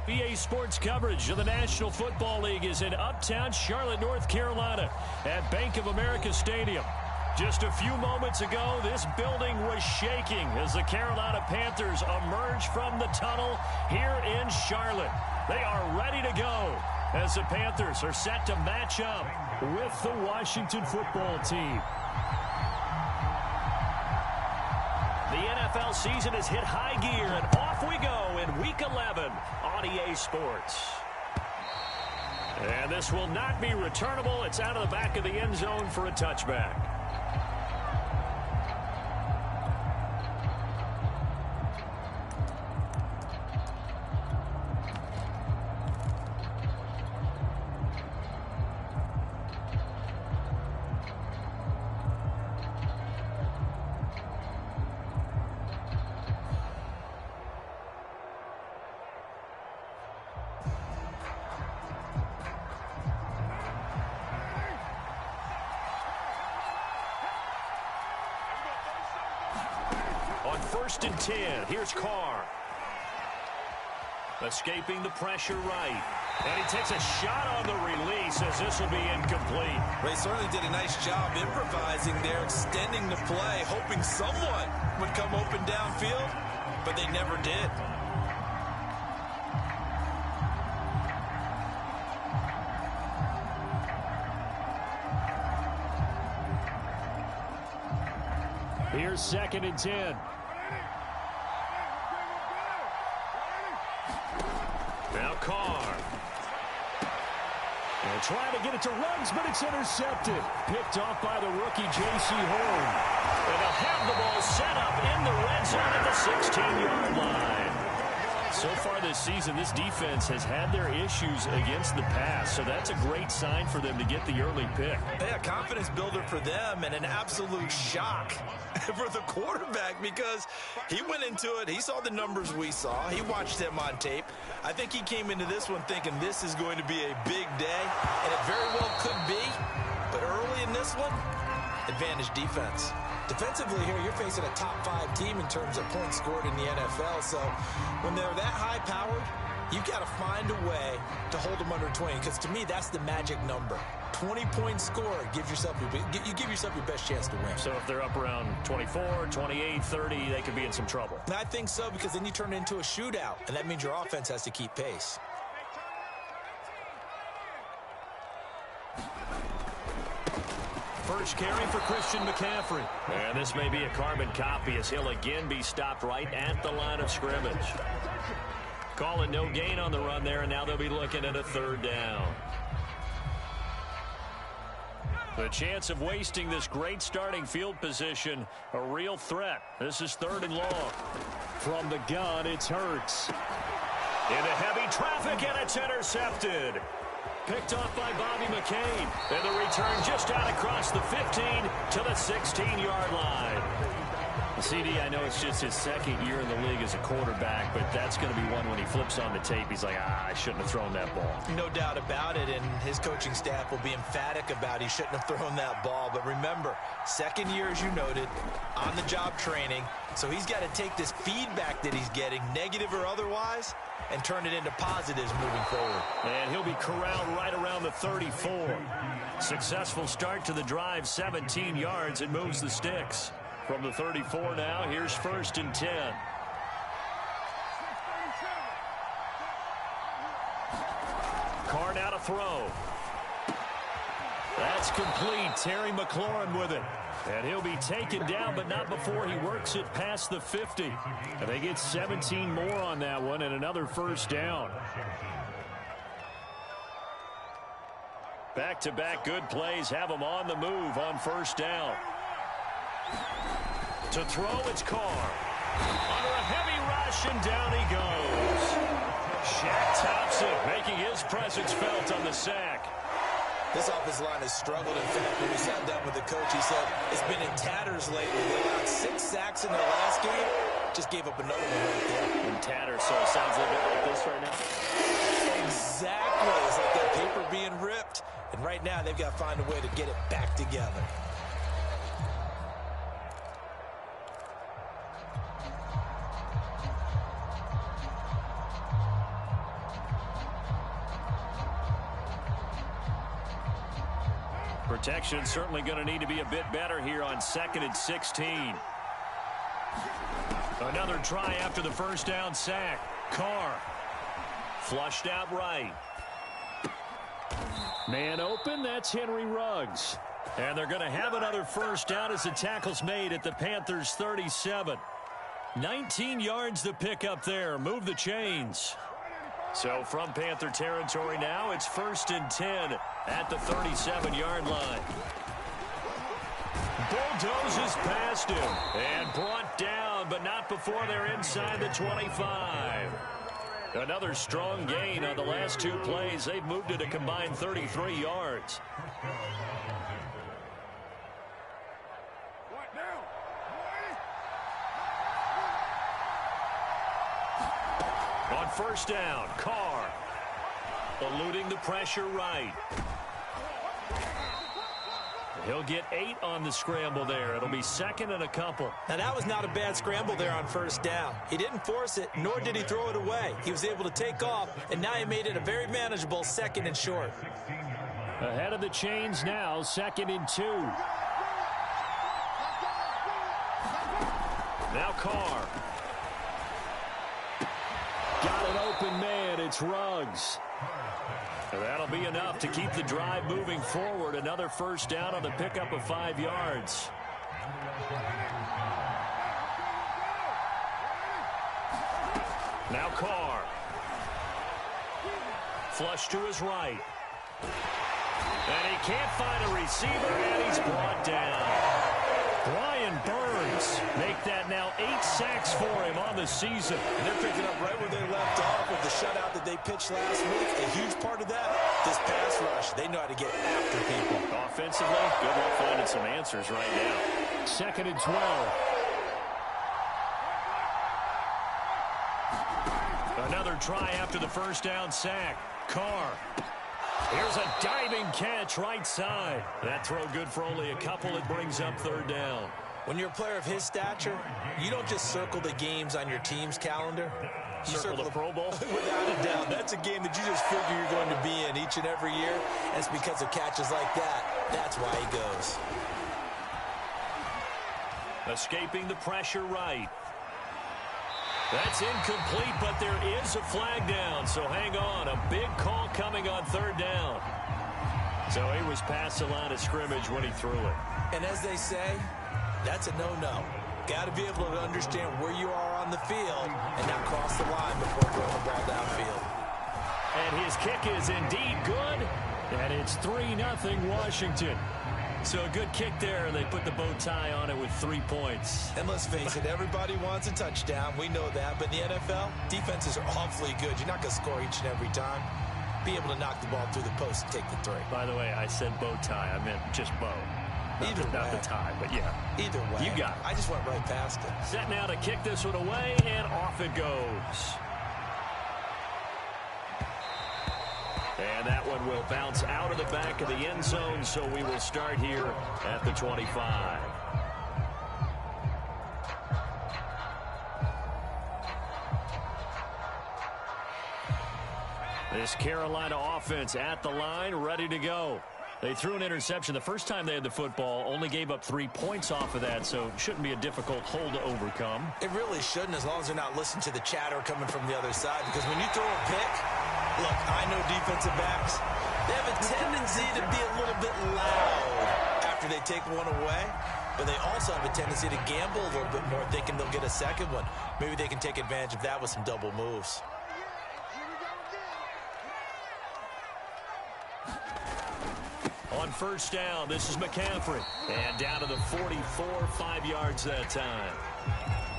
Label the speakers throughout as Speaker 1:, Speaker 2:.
Speaker 1: EA Sports coverage of the National Football League is in uptown Charlotte, North Carolina at Bank of America Stadium. Just a few moments ago, this building was shaking as the Carolina Panthers emerged from the tunnel here in Charlotte. They are ready to go as the Panthers are set to match up with the Washington football team. The NFL season has hit high gear, and off we go in Week 11 on EA Sports. And this will not be returnable. It's out of the back of the end zone for a touchback. On 1st and 10, here's Carr. Escaping the pressure right. And he takes a shot on the release as this will be incomplete.
Speaker 2: They certainly did a nice job improvising there, extending the play, hoping someone would come open downfield, but they never did.
Speaker 1: Here's 2nd and 10. Now Carr. And trying to get it to Ruggs, but it's intercepted. Picked off by the rookie J.C. Horn. And they'll have the ball set up in the red zone at the 16-yard line. So far this season, this defense has had their issues against the pass, so that's a great sign for them to get the early pick.
Speaker 2: Yeah, confidence builder for them and an absolute shock for the quarterback because he went into it. He saw the numbers we saw. He watched them on tape. I think he came into this one thinking this is going to be a big day, and it very well could be. But early in this one, advantage defense. Defensively here, you're facing a top 5 team in terms of points scored in the NFL. So when they're that high-powered, you've got to find a way to hold them under 20. Because to me, that's the magic number. 20-point score gives yourself you give yourself your best chance to win.
Speaker 1: So if they're up around 24, 28, 30, they could be in some trouble.
Speaker 2: And I think so, because then you turn it into a shootout, and that means your offense has to keep pace.
Speaker 1: First carry for Christian McCaffrey. And this may be a carbon copy as he'll again be stopped right at the line of scrimmage. Calling no gain on the run there, and now they'll be looking at a 3rd down. The chance of wasting this great starting field position, a real threat. This is 3rd and long. From the gun, it's Hurts. Into heavy traffic, and it's intercepted. Picked off by Bobby McCain. And the return just out across the 15 to the 16-yard line. CD, I know it's just his 2nd year in the league as a quarterback, but that's going to be one when he flips on the tape. He's like, I shouldn't have thrown that ball.
Speaker 2: No doubt about it, and his coaching staff will be emphatic about he shouldn't have thrown that ball. But remember, 2nd year, as you noted, on-the-job training. So he's got to take this feedback that he's getting, negative or otherwise, and turn it into positives moving forward.
Speaker 1: And he'll be corralled right around the 34. Successful start to the drive, 17 yards, and moves the sticks. From the 34 now, here's 1st and 10. Carr now to throw. That's complete. Terry McLaurin with it. And he'll be taken down, but not before he works it past the 50. And they get 17 more on that one and another 1st down. Back-to-back good plays have them on the move on 1st down. To throw, it's Carr. Under a heavy rush, and down he goes. Shaq Thompson making his presence felt on the sack.
Speaker 2: This offensive line has struggled. In fact, when we sat down with the coach, he said it's been in tatters lately. They allowed 6 sacks in their last game. Just gave up another one right there.
Speaker 1: In tatters, so it sounds a little bit like this right now.
Speaker 2: Exactly. It's like that paper being ripped. And right now, they've got to find a way to get it back together.
Speaker 1: Protection certainly going to need to be a bit better here on 2nd and 16. Another try after the first down sack. Carr. Flushed out right. Man open, that's Henry Ruggs. And they're going to have another first down as the tackle's made at the Panthers' 37. 19 yards to pick up there. Move the chains. So from Panther territory now, it's 1st and 10 at the 37-yard line. Bulldozes past him and brought down, but not before they're inside the 25. Another strong gain on the last 2 plays. They've moved it a combined 33 yards. On first down, Carr eluding the pressure right. He'll get 8 on the scramble there. It'll be 2nd and a couple.
Speaker 2: Now, that was not a bad scramble there on first down. He didn't force it, nor did he throw it away. He was able to take off, and now he made it a very manageable 2nd and short.
Speaker 1: Ahead of the chains now, 2nd and 2. Now Carr. Got an open man. It's Ruggs. And that'll be enough to keep the drive moving forward. Another first down on the pickup of 5 yards. Now Carr. Flush to his right. And he can't find a receiver, and he's brought down. Brian Burns make that now 8 sacks for him on the season.
Speaker 2: And they're picking up right where they left off with the shutout that they pitched last week. A huge part of that, this pass rush. They know how to get after people.
Speaker 1: Offensively, good luck finding some answers right now. 2nd and 12. Another try after the first down sack. Carr. Here's a diving catch right side. That throw good for only a couple. It brings up 3rd down.
Speaker 2: When you're a player of his stature, you don't just circle the games on your team's calendar. You
Speaker 1: circle the Pro Bowl?
Speaker 2: Without a doubt. That's a game that you just figure you're going to be in each and every year. And it's because of catches like that. That's why he goes.
Speaker 1: Escaping the pressure right. That's incomplete, but there is a flag down, so hang on. A big call coming on 3rd down. So he was past the line of scrimmage when he threw it.
Speaker 2: And as they say, that's a no-no. Got to be able to understand where you are on the field and not cross the line before throwing the ball downfield.
Speaker 1: And his kick is indeed good, and it's 3-0 Washington. So a good kick there, and they put the bow tie on it with 3 points.
Speaker 2: And let's face it, everybody wants a touchdown. We know that. But in the NFL, defenses are awfully good. You're not going to score each and every time. Be able to knock the ball through the post and take the 3.
Speaker 1: By the way, I said bow tie. I meant just bow. Not the tie, but yeah.
Speaker 2: Either way.
Speaker 1: You got it.
Speaker 2: I just went right past it.
Speaker 1: Set now to kick this one away, and off it goes. And that one will bounce out of the back of the end zone, so we will start here at the 25. This Carolina offense at the line, ready to go. They threw an interception the first time they had the football, only gave up 3 points off of that, so it shouldn't be a difficult hole to overcome.
Speaker 2: It really shouldn't, as long as they're not listening to the chatter coming from the other side, because when you throw a pick, look, I know defensive backs, they have a tendency to be a little bit loud after they take one away, but they also have a tendency to gamble a little bit more, thinking they'll get a second one. Maybe they can take advantage of that with some double moves.
Speaker 1: On first down, this is McCaffrey. And down to the 44, 5 yards that time.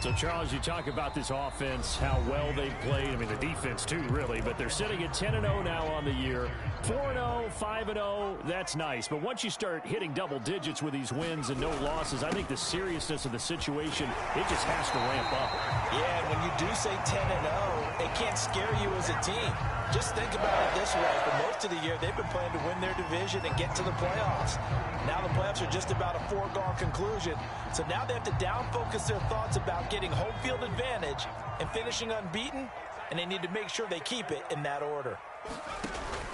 Speaker 1: So, Charles, you talk about this offense, how well they played. I mean, the defense, too, really. But they're sitting at 10-0 now on the year. 4-0, 5-0, that's nice. But once you start hitting double digits with these wins and no losses, I think the seriousness of the situation, it just has to ramp up.
Speaker 2: Yeah, and when you do say 10-0, it can't scare you as a team. Just think about it this way. For most of the year, they've been playing to win their division and get to the playoffs. Now the playoffs are just about a foregone conclusion. So now they have to down-focus their thoughts about getting home field advantage and finishing unbeaten, and they need to make sure they keep it in that order.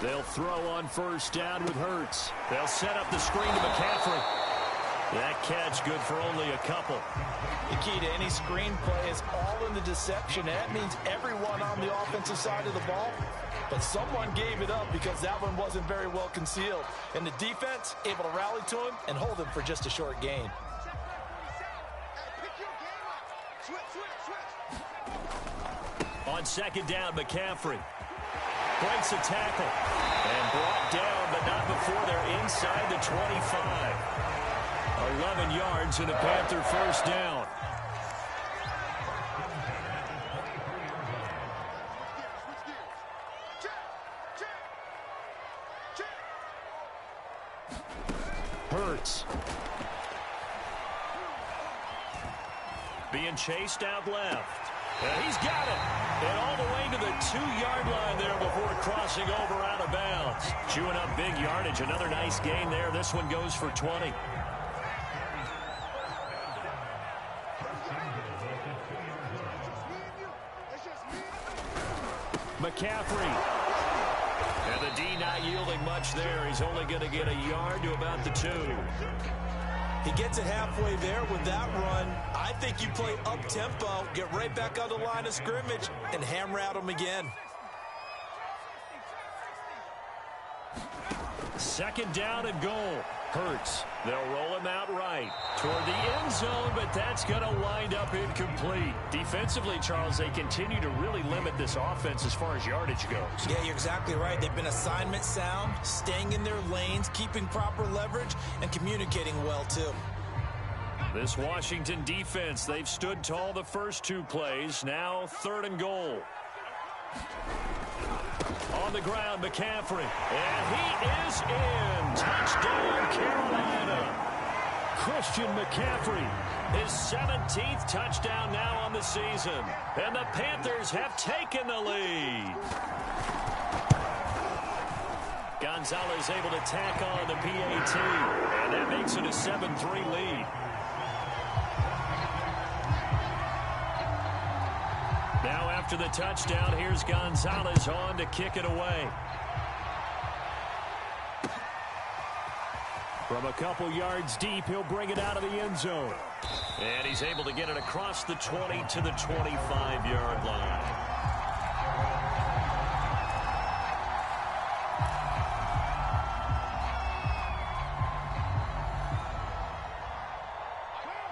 Speaker 1: They'll throw on first down with Hurts. They'll set up the screen to McCaffrey. That catch good for only a couple.
Speaker 2: The key to any screen play is all in the deception. That means everyone on the offensive side of the ball. But someone gave it up because that one wasn't very well concealed. And the defense able to rally to him and hold him for just a short gain.
Speaker 1: On second down, McCaffrey breaks a tackle and brought down, but not before they're inside the 25. 11 yards and a Panther first down. Hurts being chased out left. He's got it. And all the way to the 2-yard line there before crossing over out of bounds. Chewing up big yardage. Another nice gain there. This one goes for 20. McCaffrey. And the D not yielding much there. He's only going to get a yard to about the 2.
Speaker 2: He gets it halfway there with that run. I think you play up-tempo, get right back on the line of scrimmage, and hammer at him again.
Speaker 1: Second down and goal. Hurts. They'll roll him out right toward the end zone, but that's going to wind up incomplete. Defensively, Charles, they continue to really limit this offense as far as yardage goes.
Speaker 2: Yeah, you're exactly right. They've been assignment sound, staying in their lanes, keeping proper leverage, and communicating well, too.
Speaker 1: This Washington defense, they've stood tall the first 2 plays. Now 3rd and goal. On the ground, McCaffrey. And he is in. Touchdown, Carolina. Christian McCaffrey. His 17th touchdown now on the season. And the Panthers have taken the lead. Gonzalez able to tack on the PAT. And that makes it a 7-3 lead. Now after the touchdown, here's Gonzalez on to kick it away. From a couple yards deep, he'll bring it out of the end zone. And he's able to get it across the 20 to the 25-yard line.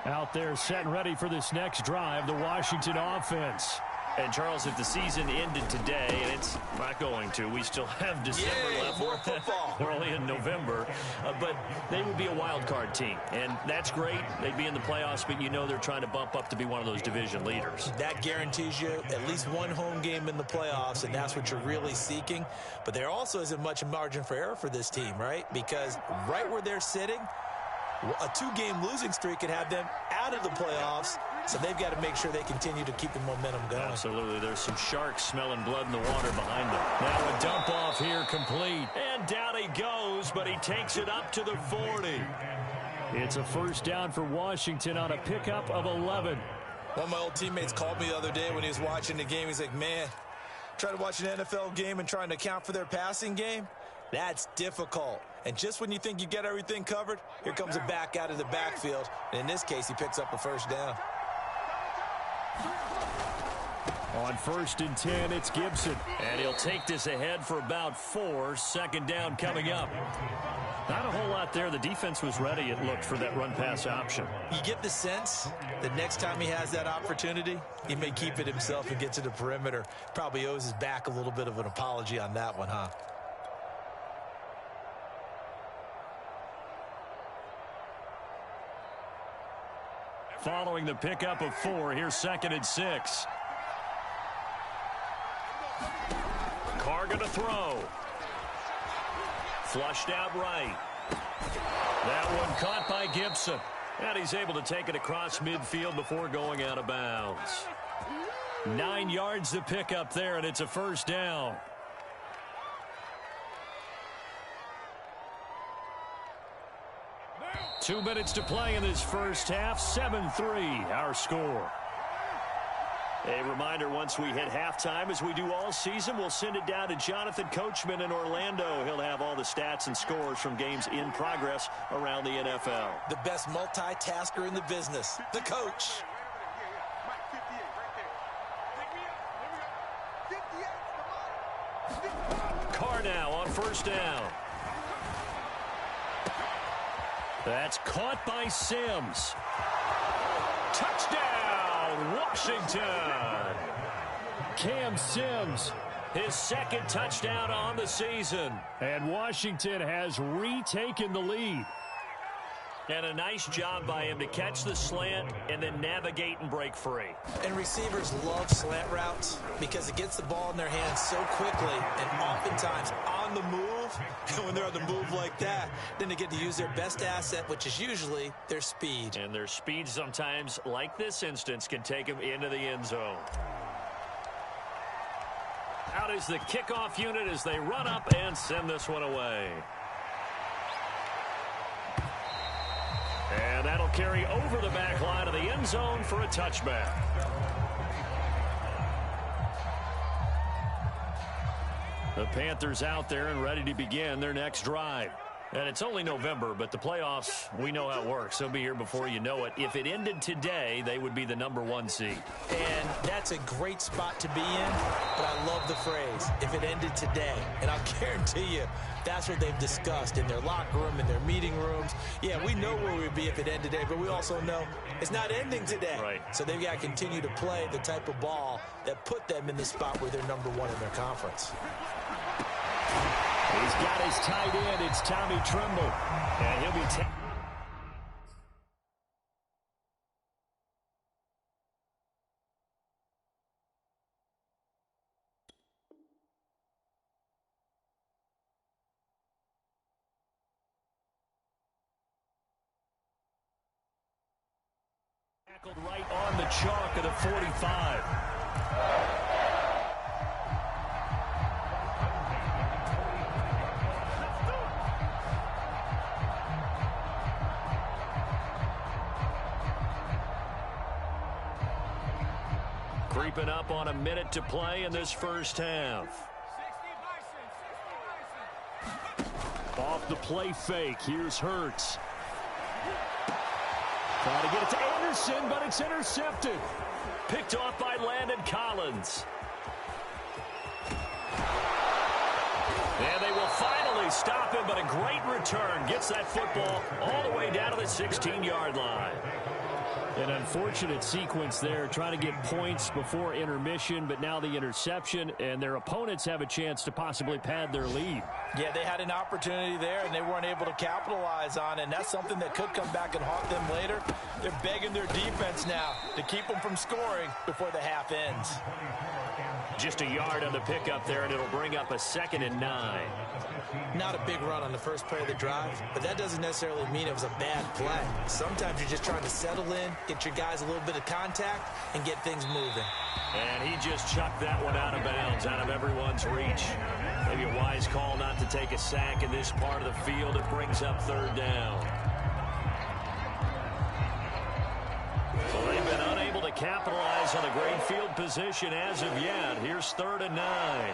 Speaker 1: Out there set and ready for this next drive, the Washington offense. And, Charles, if the season ended today, and it's not going to, we still have December left.
Speaker 2: More football.
Speaker 1: We're only in November. But they would be a wild card team. And that's great. They'd be in the playoffs, but you know they're trying to bump up to be one of those division leaders.
Speaker 2: That guarantees you at least one home game in the playoffs, and that's what you're really seeking. But there also isn't much margin for error for this team, right? Because right where they're sitting, a 2-game losing streak could have them out of the playoffs, so they've got to make sure they continue to keep the momentum going.
Speaker 1: Absolutely. There's some sharks smelling blood in the water behind them. Now a dump off here complete. And down he goes, but he takes it up to the 40. It's a first down for Washington on a pickup of 11.
Speaker 2: One of my old teammates called me the other day when he was watching the game. He's like, man, trying to watch an NFL game and trying to account for their passing game? That's difficult. And just when you think you get everything covered, here comes a back out of the backfield. And in this case, he picks up a first down.
Speaker 1: On 1st and 10, it's Gibson. And he'll take this ahead for about 4. Second down coming up. Not a whole lot there. The defense was ready, it looked, for that run-pass option.
Speaker 2: You get the sense that next time he has that opportunity, he may keep it himself and get to the perimeter. Probably owes his back a little bit of an apology on that one, huh?
Speaker 1: Following the pickup of 4, here's 2nd and 6. Carr going to throw. Flushed out right. That one caught by Gibson. And he's able to take it across midfield before going out of bounds. 9 yards to pick up there, and it's a first down. Two minutes to play in this first half. 7-3, our score. A reminder, once we hit halftime, as we do all season, we'll send it down to Jonathan Coachman in Orlando. He'll have all the stats and scores from games in progress around the NFL.
Speaker 2: The best multitasker in the business, the coach.
Speaker 1: Carr now on first down. That's caught by Sims. Touchdown, Washington. Cam Sims, his second touchdown on the season. And Washington has retaken the lead. And a nice job by him to catch the slant and then navigate and break free.
Speaker 2: And receivers love slant routes because it gets the ball in their hands so quickly and oftentimes on the move. And when they're on the move like that, then they get to use their best asset, which is usually their speed.
Speaker 1: And their speed sometimes, like this instance, can take them into the end zone. Out is the kickoff unit as they run up and send this one away. And that'll carry over the back line of the end zone for a touchback. The Panthers out there and ready to begin their next drive. And it's only November, but the playoffs, we know how it works. They'll be here before you know it. If it ended today, they would be the #1 seed.
Speaker 2: And that's a great spot to be in, but I love the phrase, if it ended today. And I'll guarantee you, that's what they've discussed in their locker room, in their meeting rooms. Yeah, we know where we'd be if it ended today, but we also know it's not ending today.
Speaker 1: Right.
Speaker 2: So they've got to continue to play the type of ball that put them in the spot where they're #1 in their conference.
Speaker 1: He's got his tight end. It's Tommy Tremble. And he'll be tackled right on the chalk of the 45. Creeping up on a minute to play in this first half. Off the play fake, here's Hurts. Trying to get it to Anderson, but it's intercepted. Picked off by Landon Collins. And they will finally stop him, but a great return. Gets that football all the way down to the 16-yard line. An unfortunate sequence there, trying to get points before intermission, but now the interception, and their opponents have a chance to possibly pad their lead.
Speaker 2: Yeah, they had an opportunity there, and they weren't able to capitalize on it, and that's something that could come back and haunt them later. They're begging their defense now to keep them from scoring before the half ends.
Speaker 1: Just a yard on the pickup there, and it'll bring up a 2nd and 9.
Speaker 2: Not a big run on the first play of the drive, but that doesn't necessarily mean it was a bad play. Sometimes you're just trying to settle in, get your guys a little bit of contact, and get things moving.
Speaker 1: And he just chucked that one out of bounds, out of everyone's reach. Maybe a wise call not to take a sack in this part of the field. It brings up 3rd down. So they've been unable to capitalize on a great field position as of yet. Here's 3rd and 9.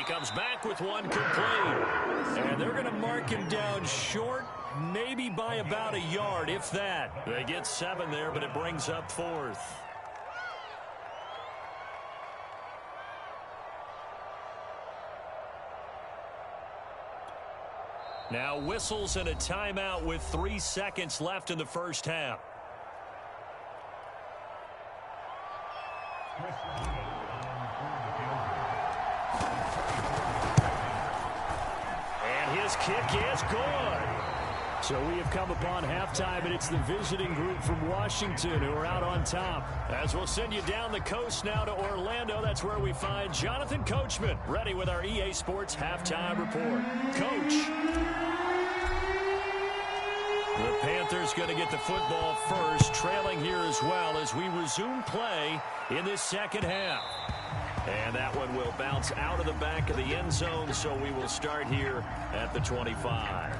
Speaker 1: Comes back with one complete. And they're going to mark him down short, maybe by about a yard, if that. They get 7 there, but it brings up 4th. Now whistles and a timeout with 3 seconds left in the first half. His kick is good. So we have come upon halftime, and it's the visiting group from Washington who are out on top. As we'll send you down the coast now to Orlando, that's where we find Jonathan Coachman, ready with our EA Sports Halftime Report. Coach. The Panthers going to get the football first, trailing here as well as we resume play in this second half. And that one will bounce out of the back of the end zone, so we will start here at the 25.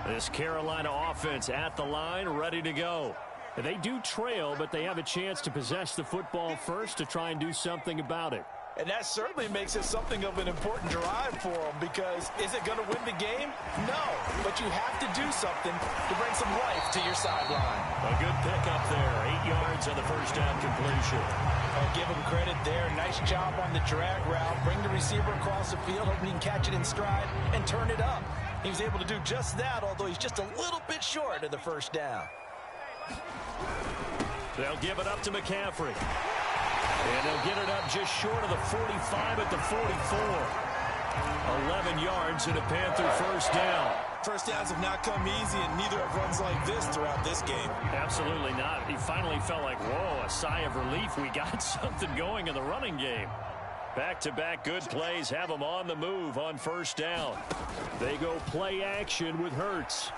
Speaker 1: This Carolina offense at the line, ready to go. They do trail, but they have a chance to possess the football first to try and do something about it.
Speaker 2: And that certainly makes it something of an important drive for them, because is it going to win the game? No, but you have to do something to bring some life to your sideline.
Speaker 1: A good pickup there, 8 yards on the first down completion.
Speaker 2: I'll give him credit there. Nice job on the drag route. Bring the receiver across the field, hoping he can catch it in stride and turn it up. He was able to do just that, although he's just a little bit short of the first down.
Speaker 1: They'll give it up to McCaffrey. And they'll get it up just short of the 45 at the 44. 11 yards and a Panther first down.
Speaker 2: First downs have not come easy, and neither have runs like this throughout this game.
Speaker 1: Absolutely not. He finally felt like, whoa, a sigh of relief. We got something going in the running game. Back-to-back good plays have them on the move on first down. They go play action with Hurts.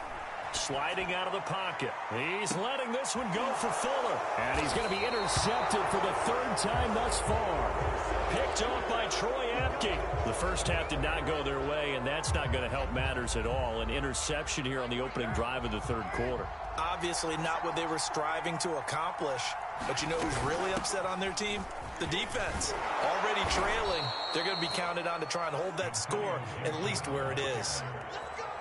Speaker 1: Sliding out of the pocket. He's letting this one go for Fuller. And he's going to be intercepted for the third time thus far. Picked off by Troy Apke. The first half did not go their way, and that's not going to help matters at all. An interception here on the opening drive of the third quarter.
Speaker 2: Obviously not what they were striving to accomplish. But you know who's really upset on their team? The defense. Already trailing. They're going to be counted on to try and hold that score at least where it is.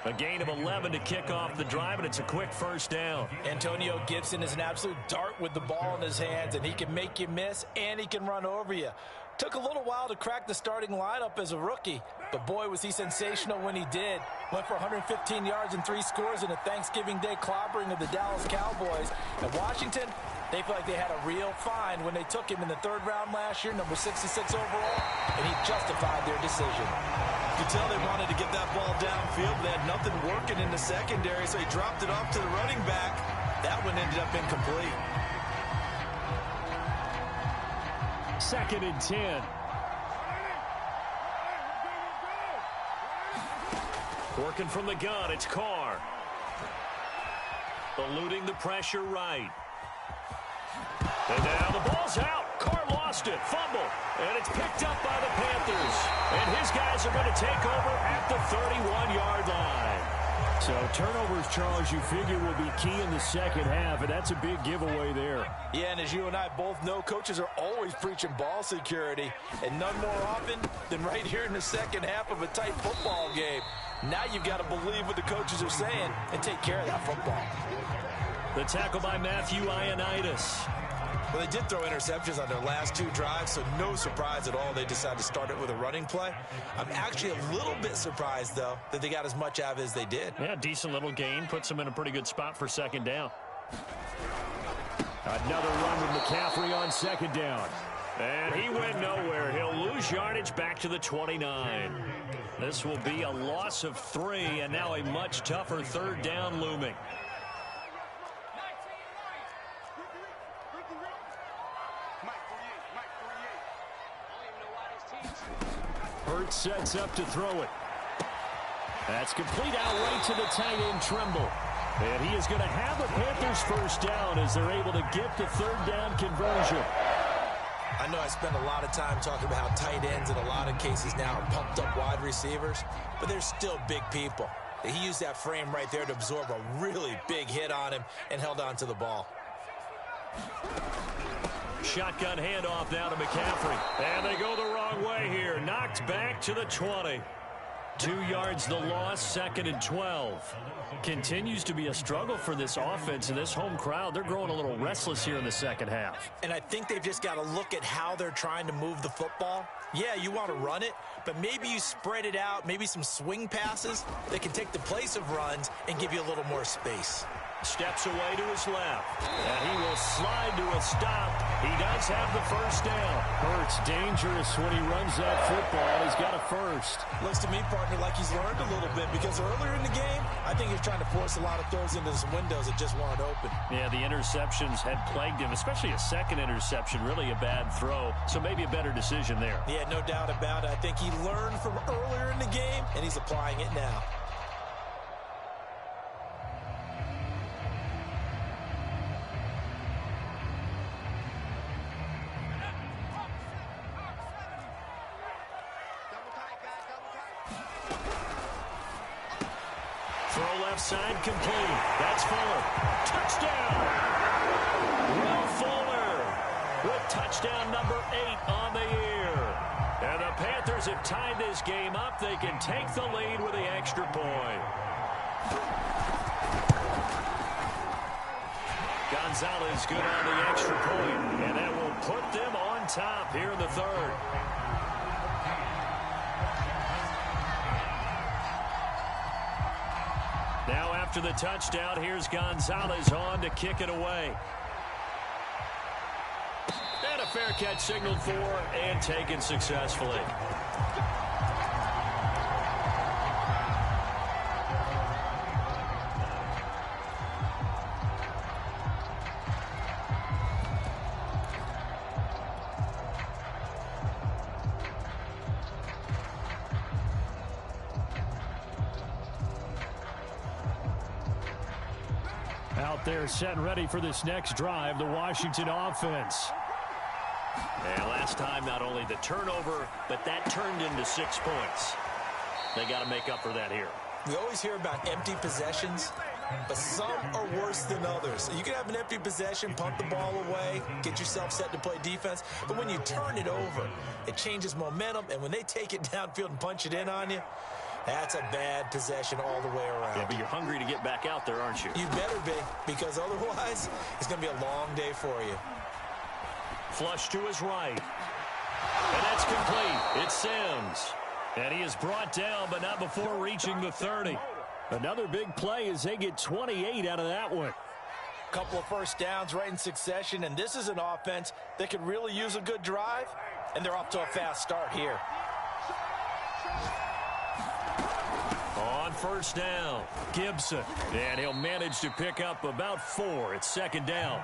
Speaker 1: A gain of 11 to kick off the drive, and it's a quick first down.
Speaker 2: Antonio Gibson is an absolute dart with the ball in his hands, and he can make you miss, and he can run over you. Took a little while to crack the starting lineup as a rookie, but boy, was he sensational when he did. Went for 115 yards and 3 scores in a Thanksgiving Day clobbering of the Dallas Cowboys. And Washington, they feel like they had a real find when they took him in the 3rd round last year, number 66 overall, and he justified their decision. You could tell they wanted to get that ball downfield. They had nothing working in the secondary, so he dropped it off to the running back. That one ended up incomplete.
Speaker 1: 2nd and 10. Working from the gun, it's Carr. Eluding the pressure right. And now the ball's out. Carr lost it. Fumble. And it's picked up by the Panthers. And his guys are going to take over at the 31-yard line. So turnovers, Charles, you figure will be key in the second half, and that's a big giveaway there.
Speaker 2: Yeah, and as you and I both know, coaches are always preaching ball security, and none more often than right here in the second half of a tight football game. Now you've got to believe what the coaches are saying and take care of that football.
Speaker 1: The tackle by Matthew Ioannidis.
Speaker 2: Well, they did throw interceptions on their last 2 drives, so no surprise at all they decided to start it with a running play. I'm actually a little bit surprised, though, that they got as much out of it as they did.
Speaker 1: Yeah, decent little gain. Puts them in a pretty good spot for 2nd down. Another run with McCaffrey on 2nd down. And he went nowhere. He'll lose yardage back to the 29. This will be a loss of 3, and now a much tougher 3rd down looming. Hurts sets up to throw it. That's complete out right to the tight end, Tremble. And he is going to have the Panthers first down as they're able to get the 3rd down conversion.
Speaker 2: I know I spend a lot of time talking about how tight ends in a lot of cases now are pumped up wide receivers, but they're still big people. He used that frame right there to absorb a really big hit on him and held on to the ball.
Speaker 1: Shotgun handoff now to McCaffrey. And they go the wrong way here. Knocked back to the 20. 2 yards the loss, 2nd and 12. Continues to be a struggle for this offense and this home crowd. They're growing a little restless here in the second half.
Speaker 2: And I think they've just got to look at how they're trying to move the football. Yeah, you want to run it, but maybe you spread it out, maybe some swing passes that can take the place of runs and give you a little more space.
Speaker 1: Steps away to his left. And he will slide to a stop. He does have the first down. Hurts dangerous when he runs that football. He's got a first.
Speaker 2: Looks to me, partner, like he's learned a little bit, because earlier in the game, I think he's trying to force a lot of throws into some windows that just weren't open.
Speaker 1: Yeah, the interceptions had plagued him, especially a 2nd interception, really a bad throw. So maybe a better decision there.
Speaker 2: Yeah, no doubt about it. I think he learned from earlier in the game, and he's applying it now.
Speaker 1: left side, complete. That's Fuller. Touchdown! Will Fuller with touchdown number 8 on the year. And the Panthers have tied this game up. They can take the lead with the extra point. Gonzalez good on the extra point, and that will put them on top here in the third. Now after the touchdown, here's Gonzalez on to kick it away. And a fair catch signaled for and taken successfully. Out there set and ready for this next drive, the Washington offense. And last time, not only the turnover, but that turned into 6 points. They got to make up for that here.
Speaker 2: We always hear about empty possessions, but some are worse than others. You can have an empty possession, punt the ball away, get yourself set to play defense, but when you turn it over, it changes momentum, and when they take it downfield and punch it in on you, that's a bad possession all the way around.
Speaker 1: Yeah, but you're hungry to get back out there, aren't you?
Speaker 2: You better be, because otherwise, it's going to be a long day for you.
Speaker 1: Flush to his right. And that's complete. It's Sims. And he is brought down, but not before reaching the 30. Another big play as they get 28 out of that one.
Speaker 2: Couple of first downs right in succession, and this is an offense that could really use a good drive, and they're off to a fast start here.
Speaker 1: On first down, Gibson. And he'll manage to pick up about 4. It's second down.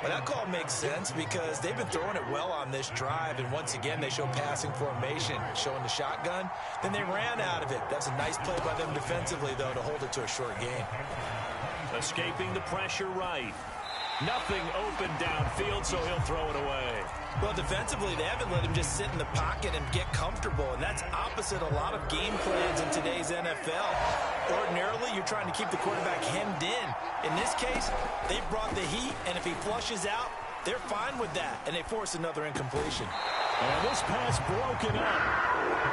Speaker 2: Well, that call makes sense because they've been throwing it well on this drive, and once again, they show passing formation, showing the shotgun. Then they ran out of it. That's a nice play by them defensively, though, to hold it to a short gain.
Speaker 1: Escaping the pressure right. Nothing open downfield, so he'll throw it away.
Speaker 2: Well, defensively, they haven't let him just sit in the pocket and get comfortable, and that's opposite a lot of game plans in today's NFL. Ordinarily, you're trying to keep the quarterback hemmed in. In this case, they brought the heat, and if he flushes out, they're fine with that, and they force another incompletion.
Speaker 1: And this pass broken up.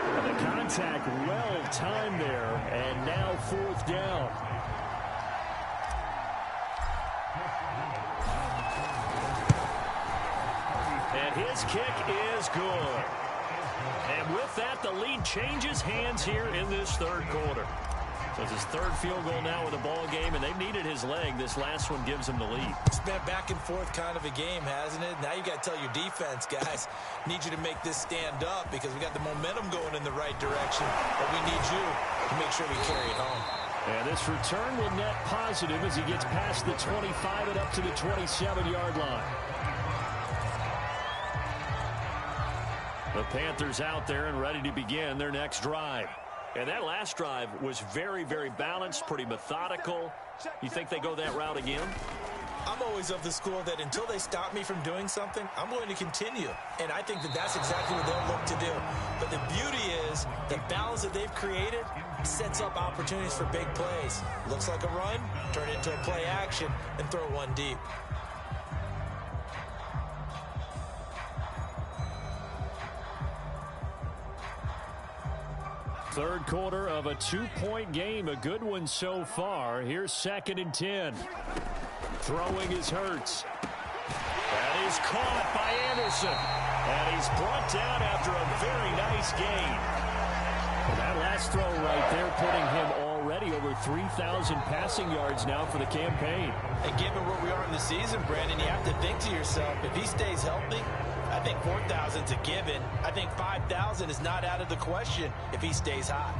Speaker 1: And the contact well timed there, and now fourth down. And his kick is good. And with that, the lead changes hands here in this third quarter. So it's his third field goal now with the ball game, and they've needed his leg. This last one gives him the lead.
Speaker 2: It's been a back and forth kind of a game, hasn't it? Now you got to tell your defense, guys, need you to make this stand up because we got the momentum going in the right direction, but we need you to make sure we carry it home.
Speaker 1: And this return will net positive as he gets past the 25 and up to the 27-yard line. The Panthers out there and ready to begin their next drive. And that last drive was very, very balanced, pretty methodical. You think they go that route again?
Speaker 2: I'm always of the school that until they stop me from doing something, I'm going to continue. And I think that that's exactly what they'll look to do. But the beauty is the balance that they've created sets up opportunities for big plays. Looks like a run, turn it into a play action, and throw one deep.
Speaker 1: Third quarter of a 2-point game, a good one so far. Here's 2nd and 10. Throwing is Hurts. That is caught by Anderson. And he's brought down after a very nice gain. And that last throw right there putting him already over 3,000 passing yards now for the campaign.
Speaker 2: And given where we are in the season, Brandon, you have to think to yourself, if he stays healthy, I think 4,000 is a given. I think 5,000 is not out of the question if he stays hot.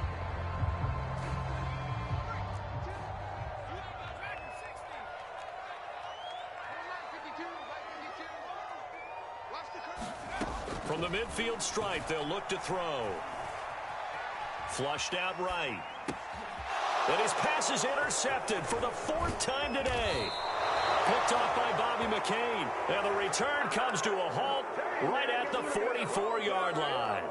Speaker 1: From the midfield stripe, they'll look to throw. Flushed out right. And his pass is intercepted for the 4th time today. Picked off by Bobby McCain. And the return comes to a halt right at the 44-yard line.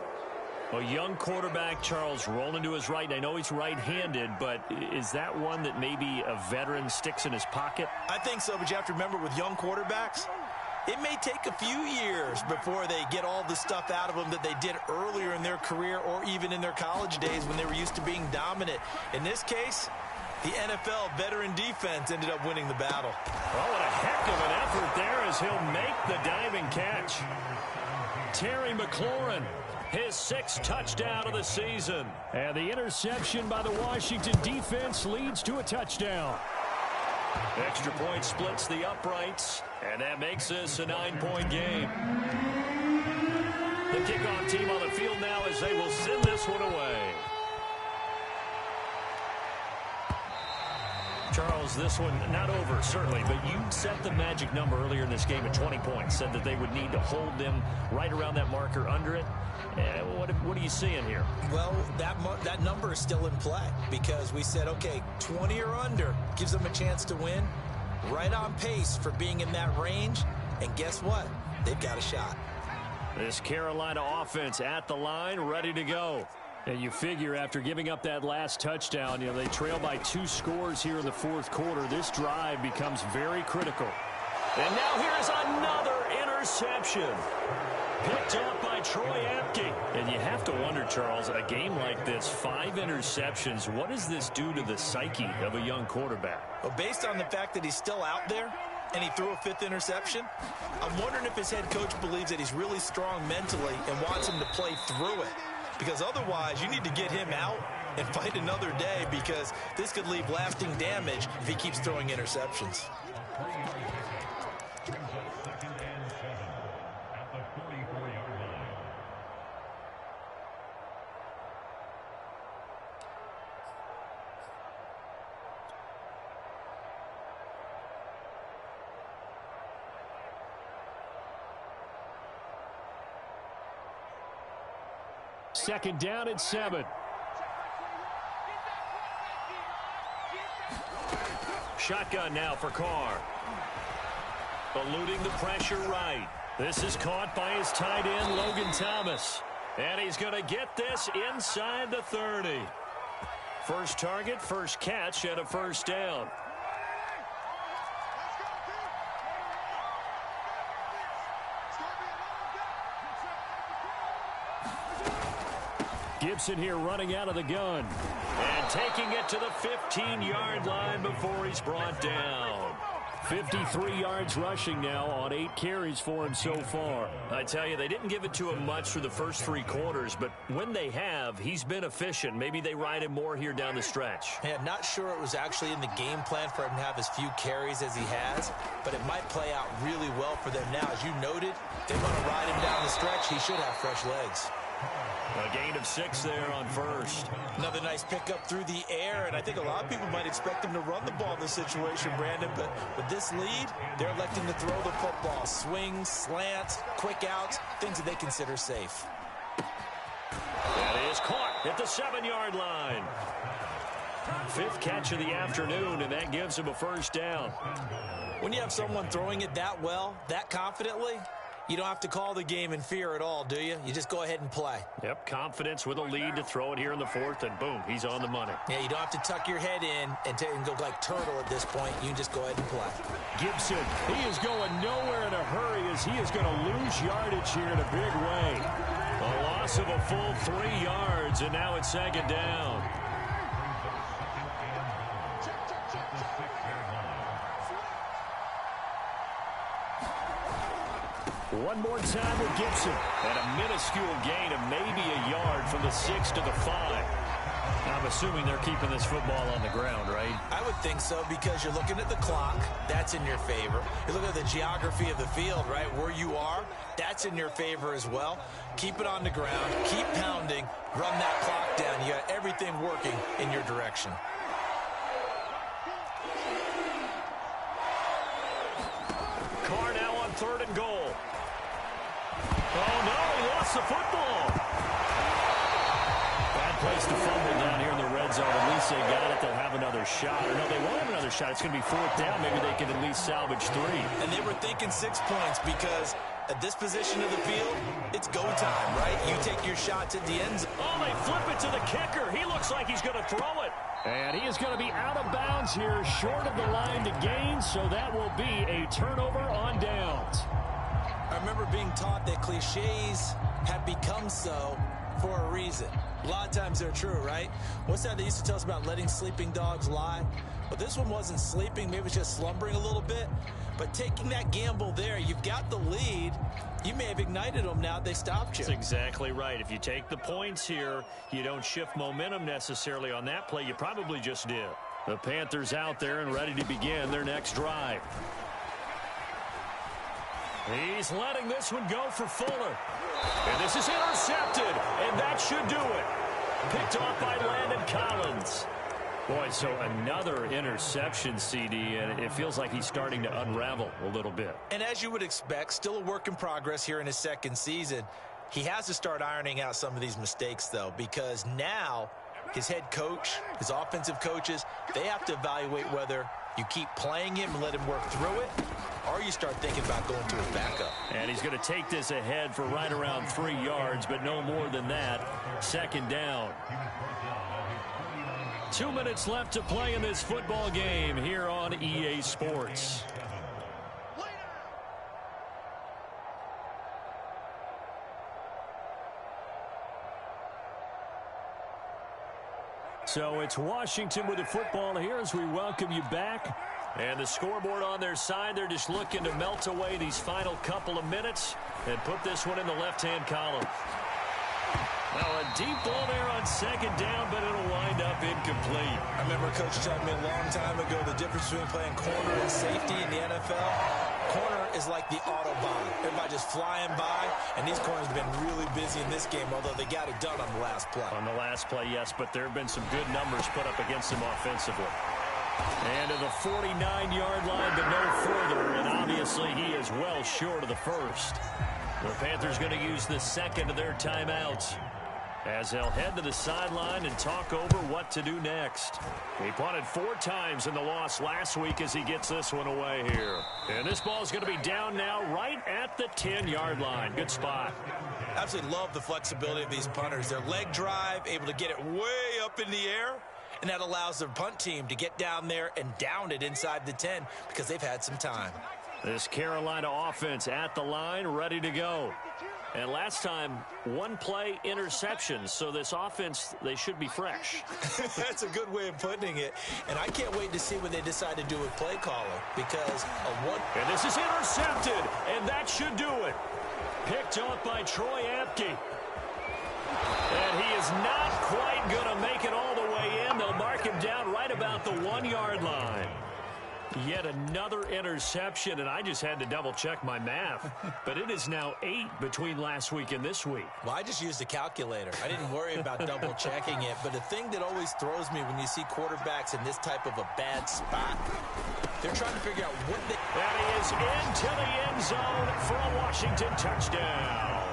Speaker 1: A young quarterback, Charles, rolling to his right. And I know he's right-handed, but is that one that maybe a veteran sticks in his pocket?
Speaker 2: I think so, but you have to remember with young quarterbacks, it may take a few years before they get all the stuff out of them that they did earlier in their career or even in their college days when they were used to being dominant. In this case, the NFL veteran defense ended up winning the battle.
Speaker 1: Oh, what a heck of an effort there as he'll make the diving catch. Terry McLaurin, his 6th touchdown of the season. And the interception by the Washington defense leads to a touchdown. Extra point splits the uprights, and that makes this a 9-point game. The kickoff team on the field now as they will send this one away. Charles, this one not over, certainly, but you set the magic number earlier in this game at 20 points, said that they would need to hold them right around that marker under it. What are you seeing here?
Speaker 2: Well, that number is still in play because we said, okay, 20 or under gives them a chance to win. Right on pace for being in that range, and guess what? They've got a shot.
Speaker 1: This Carolina offense at the line, ready to go. And you figure after giving up that last touchdown, they trail by 2 scores here in the 4th quarter. This drive becomes very critical. And now here's another interception. Picked up by Troy Apke. And you have to wonder, Charles, a game like this, 5 interceptions, what does this do to the psyche of a young quarterback?
Speaker 2: Well, based on the fact that he's still out there and he threw a 5th interception, I'm wondering if his head coach believes that he's really strong mentally and wants him to play through it. Because otherwise, you need to get him out and fight another day because this could leave lasting damage if he keeps throwing interceptions.
Speaker 1: Second down and 7. Shotgun now for Carr. Eluding the pressure right. This is caught by his tight end, Logan Thomas. And he's going to get this inside the 30. First target, first catch, and a first down. Gibson here running out of the gun. And taking it to the 15-yard line before he's brought down. 53 yards rushing now on 8 carries for him so far. I tell you, they didn't give it to him much for the first 3 quarters, but when they have, he's been efficient. Maybe they ride him more here down the stretch.
Speaker 2: Hey, I'm not sure it was actually in the game plan for him to have as few carries as he has, but it might play out really well for them now. As you noted, they want to ride him down the stretch. He should have fresh legs.
Speaker 1: A gain of 6 there on first.
Speaker 2: Another nice pickup through the air, and I think a lot of people might expect him to run the ball in this situation, Brandon, but with this lead, they're electing to throw the football. Swings, slants, quick outs, things that they consider safe.
Speaker 1: That is caught at the 7-yard line. 5th catch of the afternoon, and that gives him a first down.
Speaker 2: When you have someone throwing it that well, that confidently, you don't have to call the game in fear at all, do you? You just go ahead and play.
Speaker 1: Yep, confidence with a lead to throw it here in the 4th, and boom, he's on the money.
Speaker 2: Yeah, you don't have to tuck your head in and go like turtle at this point. You can just go ahead and play.
Speaker 1: Gibson, he is going nowhere in a hurry as he is going to lose yardage here in a big way. A loss of a full 3 yards, and now it's 2nd down. One more time with Gibson. And a minuscule gain of maybe a yard from the 6 to the 5. I'm assuming they're keeping this football on the ground, right?
Speaker 2: I would think so because you're looking at the clock. That's in your favor. You look at the geography of the field, right? Where you are, that's in your favor as well. Keep it on the ground. Keep pounding. Run that clock down. You got everything working in your direction.
Speaker 1: Carr now on 3rd and goal. Oh, no, he lost the football. Bad place to fumble down here in the red zone. At least they got it. They'll have another shot. Or no, they won't have another shot. It's going to be 4th down. Maybe they can at least salvage 3.
Speaker 2: And they were thinking 6 points because At this position of the field, it's go time, right? You take your shots at the end zone.
Speaker 1: Oh, they flip it to the kicker. He looks like he's going to throw it. And he is going to be out of bounds here, short of the line to gain, so that will be a turnover on downs.
Speaker 2: I remember being taught that cliches have become so for a reason. A lot of times they're true, right? What's that they used to tell us about letting sleeping dogs lie? But this one wasn't sleeping. Maybe it was just slumbering a little bit. But taking that gamble there, you've got the lead. You may have ignited them now they stopped you.
Speaker 1: That's exactly right. If you take the points here, you don't shift momentum necessarily on that play. You probably just did. The Panthers out there and ready to begin their next drive. He's letting this one go for Fuller. And this is intercepted, and that should do it. Picked off by Landon Collins. Boy, so another interception, CD, and it feels like he's starting to unravel a little bit.
Speaker 2: And as you would expect, still a work in progress here in his second season. He has to start ironing out some of these mistakes, though, because now his head coach, his offensive coaches, they have to evaluate whether you keep playing him and let him work through it, or you start thinking about going to his backup.
Speaker 1: And he's going to take this ahead for right around 3 yards, but no more than that. Second down. 2 minutes left to play in this football game here on EA Sports. So it's Washington with the football here as we welcome you back. And the scoreboard on their side, they're just looking to melt away these final couple of minutes and put this one in the left-hand column. Well, a deep ball there on second down, but it'll wind up incomplete.
Speaker 2: I remember Coach telling me a long time ago the difference between playing corner and safety in the NFL. Corner is like the Autobahn. Everybody just flying by, and these corners have been really busy in this game, although they got it done on the last play.
Speaker 1: On the last play, yes, but there have been some good numbers put up against them offensively. And to the 49-yard line, but no further, and obviously he is well short of the first. The Panthers going to use the second of their timeouts as they'll head to the sideline and talk over what to do next. He punted 4 times in the loss last week as he gets this one away here. And this ball is going to be down now right at the 10-yard line. Good spot.
Speaker 2: Absolutely love the flexibility of these punters. Their leg drive, able to get it way up in the air, and that allows their punt team to get down there and down it inside the 10 because they've had some time.
Speaker 1: This Carolina offense at the line, ready to go. And last time, 1 play interception, so this offense, they should be fresh.
Speaker 2: That's a good way of putting it. And I can't wait to see what they decide to do with play calling because of what.
Speaker 1: And this is intercepted, and that should do it. Picked off by Troy Apke. And he is not quite going to make it all the way in. They'll mark him down right about the 1-yard line. Yet another interception, and I just had to double-check my math. But it is now 8 between last week and this week.
Speaker 2: Well, I just used a calculator. I didn't worry about double-checking it. But the thing that always throws me when you see quarterbacks in this type of a bad spot, they're trying to figure out what they...
Speaker 1: That is into the end zone for a Washington touchdown.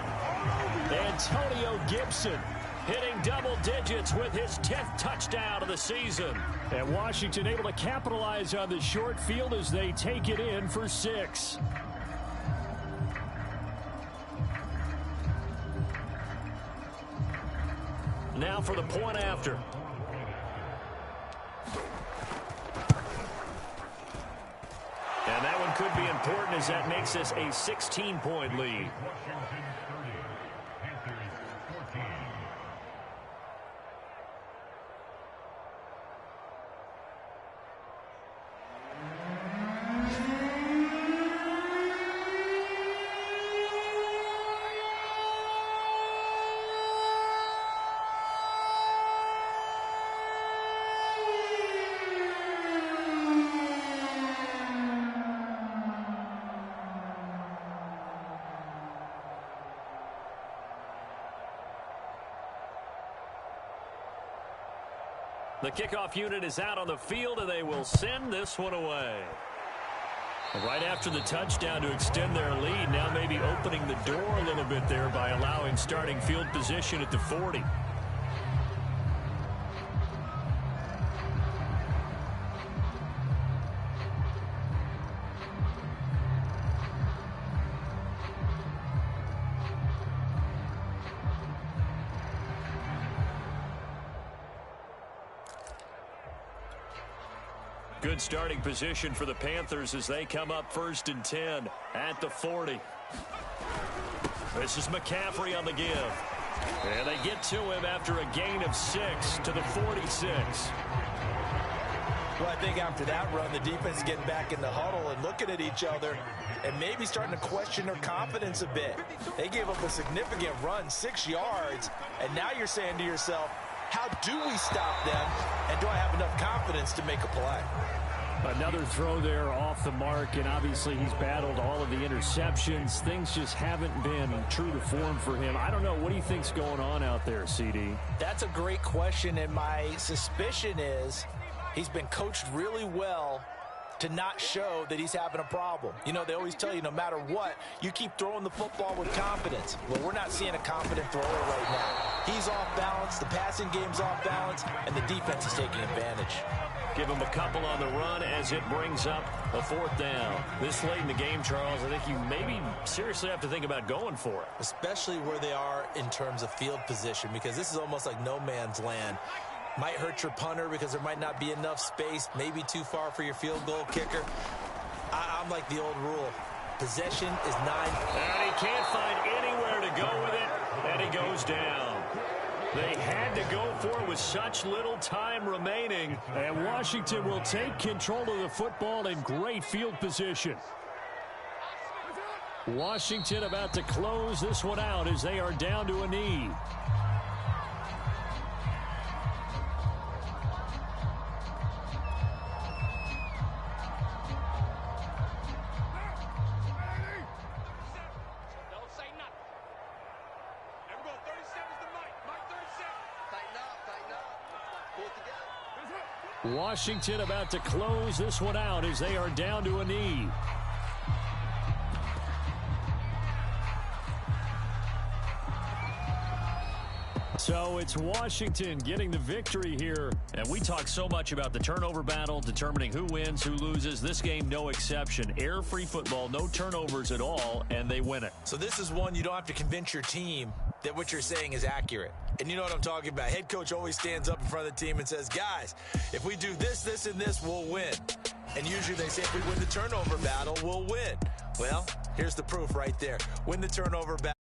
Speaker 1: Antonio Gibson hitting double digits with his 10th touchdown of the season. And Washington able to capitalize on the short field as they take it in for 6. Now for the point after. And that one could be important as that makes this a 16-point lead. The kickoff unit is out on the field, and they will send this one away. Right after the touchdown to extend their lead, now maybe opening the door a little bit there by allowing starting field position at the 40. Good starting position for the Panthers as they come up 1st and 10 at the 40. This is McCaffrey on the give. And they get to him after a gain of 6 to the 46.
Speaker 2: Well, I think after that run, the defense is getting back in the huddle and looking at each other and maybe starting to question their confidence a bit. They gave up a significant run, 6 yards, and now you're saying to yourself, how do we stop them, and do I have enough confidence to make a play?
Speaker 1: Another throw there off the mark, and obviously he's battled all of the interceptions. Things just haven't been true to form for him. I don't know. What do you think's going on out there, CD?
Speaker 2: That's a great question, and my suspicion is he's been coached really well to not show that he's having a problem. You know, they always tell you no matter what, you keep throwing the football with confidence. Well, we're not seeing a confident thrower right now. He's off balance, the passing game's off balance, and the defense is taking advantage.
Speaker 1: Give him a couple on the run as it brings up a 4th down. This late in the game, Charles, I think you maybe seriously have to think about going for it.
Speaker 2: Especially where they are in terms of field position, because this is almost like no man's land. Might hurt your punter because there might not be enough space, maybe too far for your field goal kicker. I'm like the old rule. Possession is 9.
Speaker 1: And he can't find anywhere to go with it, and he goes down. They had to go for it with such little time remaining, and Washington will take control of the football in great field position. Washington about to close this one out as they are down to a knee. Washington about to close this one out as they are down to a knee. So it's Washington getting the victory here. And we talk so much about the turnover battle, determining who wins, who loses. This game, no exception. Air-free football, no turnovers at all, and they win it.
Speaker 2: So this is one you don't have to convince your team that what you're saying is accurate. And you know what I'm talking about. Head coach always stands up in front of the team and says, guys, if we do this, this, and this, we'll win. And usually they say if we win the turnover battle, we'll win. Well, here's the proof right there. Win the turnover battle.